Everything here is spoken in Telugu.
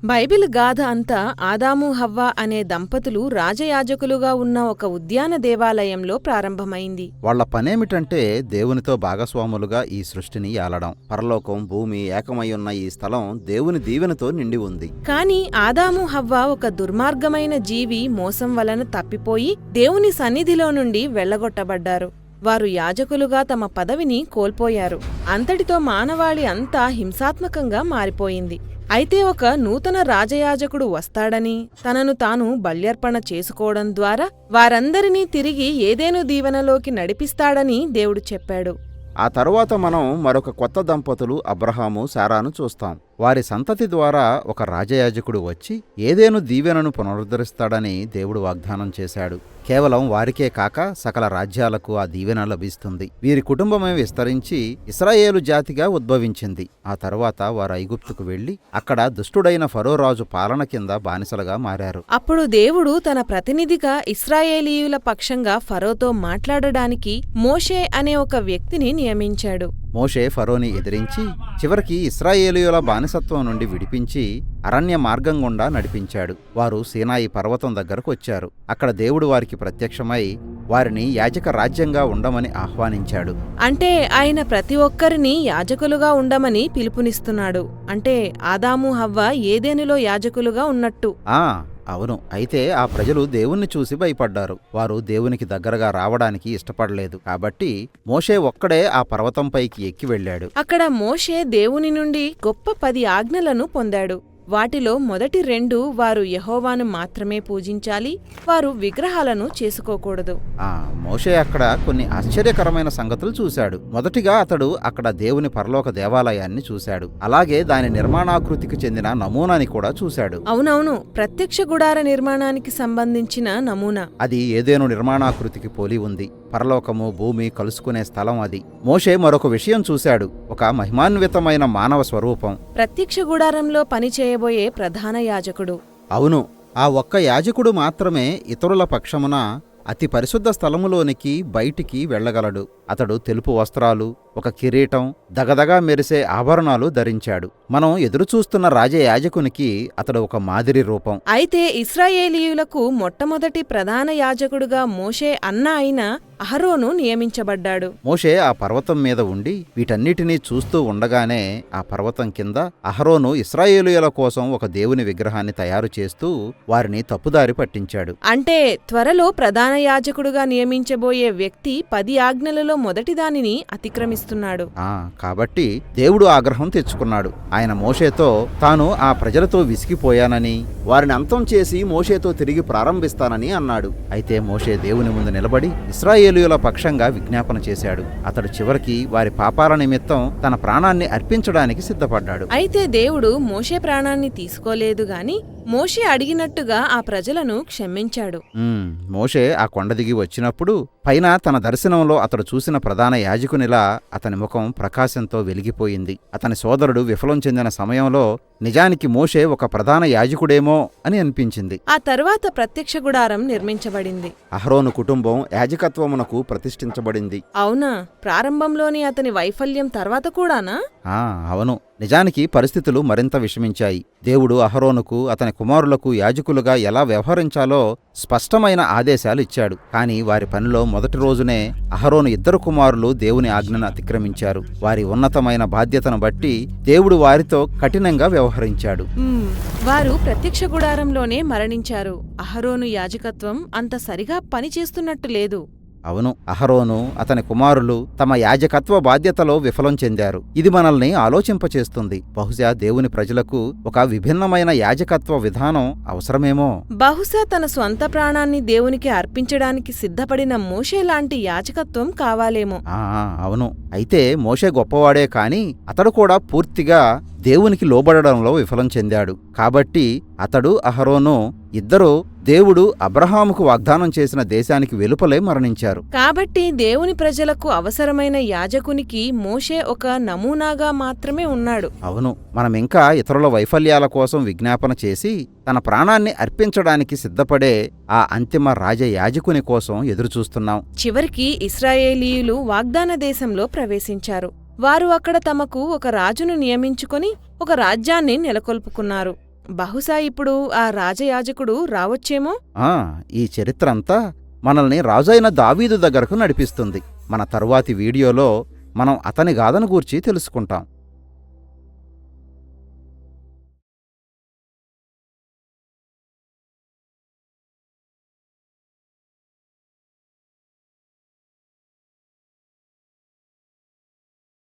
బైబిల్ గాథ అంతా ఆదాము హవ్వ అనే దంపతులు రాజయాజకులుగా ఉన్న ఒక ఉద్యాన దేవాలయంలో ప్రారంభమైంది. వాళ్ల పనేమిటంటే దేవునితో భాగస్వాములుగా ఈ సృష్టిని ఏలడం. పరలోకం, భూమి ఏకమయ్యున్న ఈ స్థలం దేవుని దీవెనతో నిండి ఉంది. కాని ఆదాము హవ్వ ఒక దుర్మార్గమైన జీవి మోసం వలన తప్పిపోయి దేవుని సన్నిధిలో నుండి వెళ్లగొట్టబడ్డారు. వారు యాజకులుగా తమ పదవిని కోల్పోయారు. అంతటితో మానవాళి అంతా హింసాత్మకంగా మారిపోయింది. అయితే ఒక నూతన రాజయాజకుడు వస్తాడని, తనను తాను బల్యర్పణ చేసుకోవడం ద్వారా వారందరినీ తిరిగి ఏదెను దీవెనలోకి నడిపిస్తాడని దేవుడు చెప్పాడు. ఆ తరువాత మనం మరొక కొత్త దంపతులు అబ్రహాము, శారాను చూస్తాం. వారి సంతతి ద్వారా ఒక రాజయాజకుడు వచ్చి ఏదెను దీవెనను పునరుద్ధరిస్తాడని దేవుడు వాగ్దానం చేశాడు. కేవలం వారికే కాక సకల రాజ్యాలకు ఆ దీవెన లభిస్తుంది. వీరి కుటుంబమే విస్తరించి ఇశ్రాయేలు జాతిగా ఉద్భవించింది. ఆ తరువాత వారు ఐగుప్తుకు వెళ్లి అక్కడ దుష్టుడైన ఫరోరాజు పాలన కింద బానిసలుగా మారారు. అప్పుడు దేవుడు తన ప్రతినిధిగా ఇశ్రాయేలీయుల పక్షంగా ఫరోతో మాట్లాడడానికి మోషే అనే ఒక వ్యక్తిని నియమించాడు. మోషే ఫరోని ఎదిరించి చివరికి ఇశ్రాయేలీయుల బానిసత్వం నుండి విడిపించి అరణ్య మార్గం గుండా నడిపించాడు. వారు సీనాయి పర్వతం దగ్గరకు వచ్చారు. అక్కడ దేవుడు వారికి ప్రత్యక్షమై వారిని యాజక రాజ్యంగా ఉండమని ఆహ్వానించాడు. అంటే ఆయన ప్రతి ఒక్కరిని యాజకులుగా ఉండమని పిలుపునిస్తున్నాడు. అంటే ఆదాము హవ్వ ఏదెనులో యాజకులుగా ఉన్నట్టు. అవును. అయితే ఆ ప్రజలు దేవుణ్ణి చూసి భయపడ్డారు. వారు దేవునికి దగ్గరగా రావడానికి ఇష్టపడలేదు. కాబట్టి మోషే ఒక్కడే ఆ పర్వతంపైకి ఎక్కి వెళ్ళాడు. అక్కడ మోషే దేవుని నుండి గొప్ప 10 ఆజ్ఞలను పొందాడు. వాటిలో మొదటి 2 వారు యెహోవాను మాత్రమే పూజించాలి, వారు విగ్రహాలను చేసుకోకూడదు. మోషే అక్కడ కొన్ని ఆశ్చర్యకరమైన సంగతులు చూశాడు. మొదటిగా అతడు అక్కడ దేవుని పరలోక దేవాలయాన్ని చూశాడు. అలాగే దాని నిర్మాణాకృతికి చెందిన నమూనాని కూడా చూశాడు. అవునవును, ప్రత్యక్ష గుడార నిర్మాణానికి సంబంధించిన నమూనా. అది ఏదేను నిర్మాణాకృతికి పోలి ఉంది. పరలోకము, భూమి కలుసుకునే స్థలం అది. మోషే మరొక విషయం చూశాడు. ఒక మహిమాన్వితమైన మానవ స్వరూపం. ప్రత్యక్ష గుడారంలో పనిచేయబోయే ప్రధాన యాజకుడు. అవును, ఆ ఒక్క యాజకుడు మాత్రమే ఇతరుల పక్షమున అతి పరిశుద్ధ స్థలములోనికి బయటికి వెళ్లగలడు. అతడు తెలుపు వస్త్రాలు, ఒక కిరీటం, దగదగా మెరిసే ఆభరణాలు ధరించాడు. మనం ఎదురుచూస్తున్న రాజయాజకునికి అతడు ఒక మాదిరి రూపం. అయితే ఇశ్రాయేలీయులకు మొట్టమొదటి ప్రధాన యాజకుడుగా మోషే అన్న అయిన అహరోను నియమించబడ్డాడు. మోషే ఆ పర్వతం మీద ఉండి వీటన్నిటినీ చూస్తూ ఉండగానే ఆ పర్వతం కింద అహరోను ఇశ్రాయేలీయుల కోసం ఒక దేవుని విగ్రహాన్ని తయారు చేస్తూ వారిని తప్పుదారి పట్టించాడు. అంటే త్వరలో ప్రధాన యాజకుడుగా నియమించబోయే వ్యక్తి 10 ఆజ్ఞలలో మొదటిదానిని అతిక్రమిస్తున్నాడు. కాబట్టి దేవుడు ఆగ్రహం తెచ్చుకున్నాడు. ఆయన మోషేతో తాను ఆ ప్రజలతో విసిగిపోయానని, వారిని అంతం చేసి మోషేతో తిరిగి ప్రారంభిస్తానని అన్నాడు. అయితే మోషే దేవుని ముందు నిలబడి ఇశ్రాయేలీయుల పక్షంగా విజ్ఞాపన చేశాడు. అతడు చివరికి వారి పాపాల నిమిత్తం తన ప్రాణాన్ని అర్పించడానికి సిద్ధపడ్డాడు. అయితే దేవుడు మోషే ప్రాణాన్ని తీసుకోలేదు గాని మోషే అడిగినట్టుగా ఆ ప్రజలను క్షమించాడు. మోషే ఆ కొండ దిగి వచ్చినప్పుడు పైన తన దర్శనంలో అతడు చూసిన ప్రధాన యాజకునిలా అతని ముఖం ప్రకాశంతో వెలిగిపోయింది. అతని సోదరుడు విఫలం చెందిన సమయంలో నిజానికి మోషే ఒక ప్రధాన యాజకుడేమో అని అనిపించింది. ఆ తరువాత ప్రత్యక్ష గుడారం నిర్మించబడింది. అహరోను కుటుంబం యాజకత్వమునకు ప్రతిష్ఠించబడింది. అవునా? ప్రారంభంలోని అతని వైఫల్యం తర్వాత కూడానా? అవును. నిజానికి పరిస్థితులు మరింత విషమించాయి. దేవుడు అహరోనుకు, అతని కుమారులకు యాజకులుగా ఎలా వ్యవహరించాలో స్పష్టమైన ఆదేశాలు ఇచ్చాడు. కాని వారి పనిలో మొదటి రోజునే అహరోను 2 కుమారులు దేవుని ఆజ్ఞను అతిక్రమించారు. వారి ఉన్నతమైన బాధ్యతను బట్టి దేవుడు వారితో కఠినంగా వ్యవహరించాడు. వారు ప్రత్యక్ష గుడారంలోనే మరణించారు. అహరోను యాజకత్వం అంత సరిగా పనిచేస్తున్నట్టు లేదు. అవును, అహరోను, అతని కుమారులు తమ యాజకత్వ బాధ్యతలో విఫలం చెందారు. ఇది మనల్ని ఆలోచింపచేస్తుంది. బహుశా దేవుని ప్రజలకు ఒక విభిన్నమైన యాజకత్వ విధానం అవసరమేమో. బహుశా తన స్వంత ప్రాణాన్ని దేవునికి అర్పించడానికి సిద్ధపడిన మోషే లాంటి యాజకత్వం కావాలేమో. అవును. అయితే మోషే గొప్పవాడే కాని అతడు కూడా పూర్తిగా దేవునికి లోబడడంలో విఫలం చెందాడు. కాబట్టి అతడు, అహరోను ఇద్దరూ దేవుడు అబ్రహాముకు వాగ్దానం చేసిన దేశానికి వెలుపలే మరణించారు. కాబట్టి దేవుని ప్రజలకు అవసరమైన యాజకునికి మోషే ఒక నమూనాగా మాత్రమే ఉన్నాడు. అవును, మనమింకా ఇతరుల వైఫల్యాల కోసం విజ్ఞాపన చేసి తన ప్రాణాన్ని అర్పించడానికి సిద్ధపడే ఆ అంతిమ రాజయాజకుని కోసం ఎదురుచూస్తున్నాం. చివరికి ఇశ్రాయేలీయులు వాగ్దాన దేశంలో ప్రవేశించారు. వారు అక్కడ తమకు ఒక రాజును నియమించుకొని ఒక రాజ్యాన్ని నెలకొల్పుకున్నారు. బహుశా ఇప్పుడు ఆ రాజయాజకుడు రావచ్చేమో. ఈ చరిత్ర అంతా మనల్ని రాజైన దావీదు దగ్గరకు నడిపిస్తుంది. మన తరువాతి వీడియోలో మనం అతని గాథను గూర్చి తెలుసుకుంటాం.